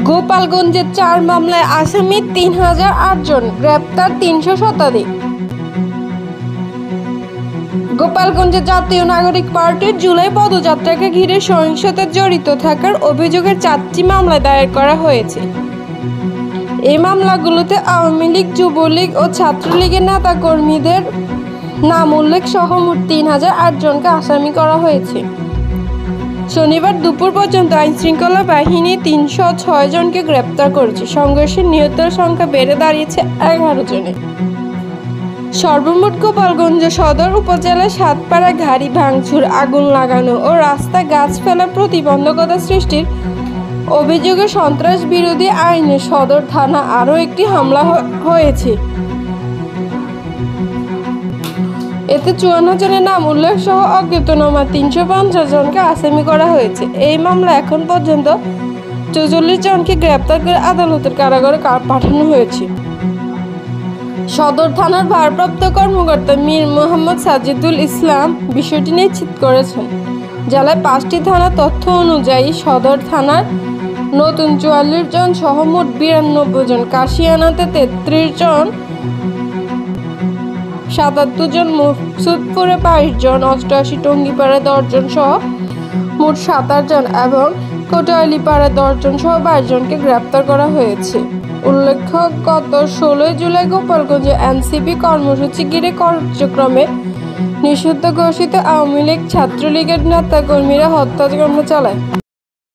গোপালগঞ্জের 4 মামলায় আসামি 3008 জন, গ্রেপ্তার 300 শতাধিক। গোপালগঞ্জে জাতীয় নাগরিক পার্টির জুলাই পদযাত্রাকে ঘিরে সহিংসতায় জড়িত থাকার অভিযোগে 4টি মামলা দায়ের করা হয়েছে। এই মামলাগুলোতে আওয়ামী লীগ, যুবলীগ ও ছাত্রলীগের নেতাকর্মীদের নাম উল্লেখ সহ মোট 3008 জনকে আসামি করা হয়েছে। শনিবার দুপুর পর্যন্ত আইনশৃঙ্খলা বাহিনী 306 জনকে গ্রেপ্তার করেছে। সংঘর্ষে নিহতের সংখ্যা বেড়ে দাঁড়িয়েছে 11 জনে। সর্বমোট গোপালগঞ্জ সদর উপজেলায় সাতপাড়া গাড়ি ভাঙচুর, আগুন লাগানো ও রাস্তায় গাছ ফেলার প্রতিবন্ধকতা সৃষ্টির অভিযোগে সন্ত্রাস বিরোধী আইনে সদর থানা আরও একটি হামলা হয়েছে। এতে 54 জনের নাম উল্লেখ সহ অজ্ঞাতনামা 350 জনকে আসামি করা হয়েছে। এই মামলা এখন পর্যন্ত 44 জনকে গ্রেপ্তার করে আদালতের কারাগারে পাঠানো হয়েছে। সদর থানার ভারপ্রাপ্ত কর্মকর্তা মীর মোহাম্মদ সাজিদুল ইসলাম বিষয়টি নিশ্চিত করেছেন। জেলায় 5টি থানা তথ্য অনুযায়ী সদর থানার নতুন 44 জন সহ মোট 92 জন, কাশিয়ানাতে 33 জন, 77 জন, মুকসুদপুরে 22 জন, 88 টঙ্গিপাড়ায় 10 জন সহ মোট 27 জন এবং কোটালীপাড়ায় 10 জন সহ 22 জনকে গ্রেপ্তার করা হয়েছে। উল্লেখ্য, গত 16 জুলাই গোপালগঞ্জে এনসিপি কর্মসূচি ঘিরে কার্যক্রমে নিষিদ্ধ ঘোষিত আওয়ামী লীগ, ছাত্রলীগের নেতাকর্মীরা হত্যাকাণ্ড চালায়।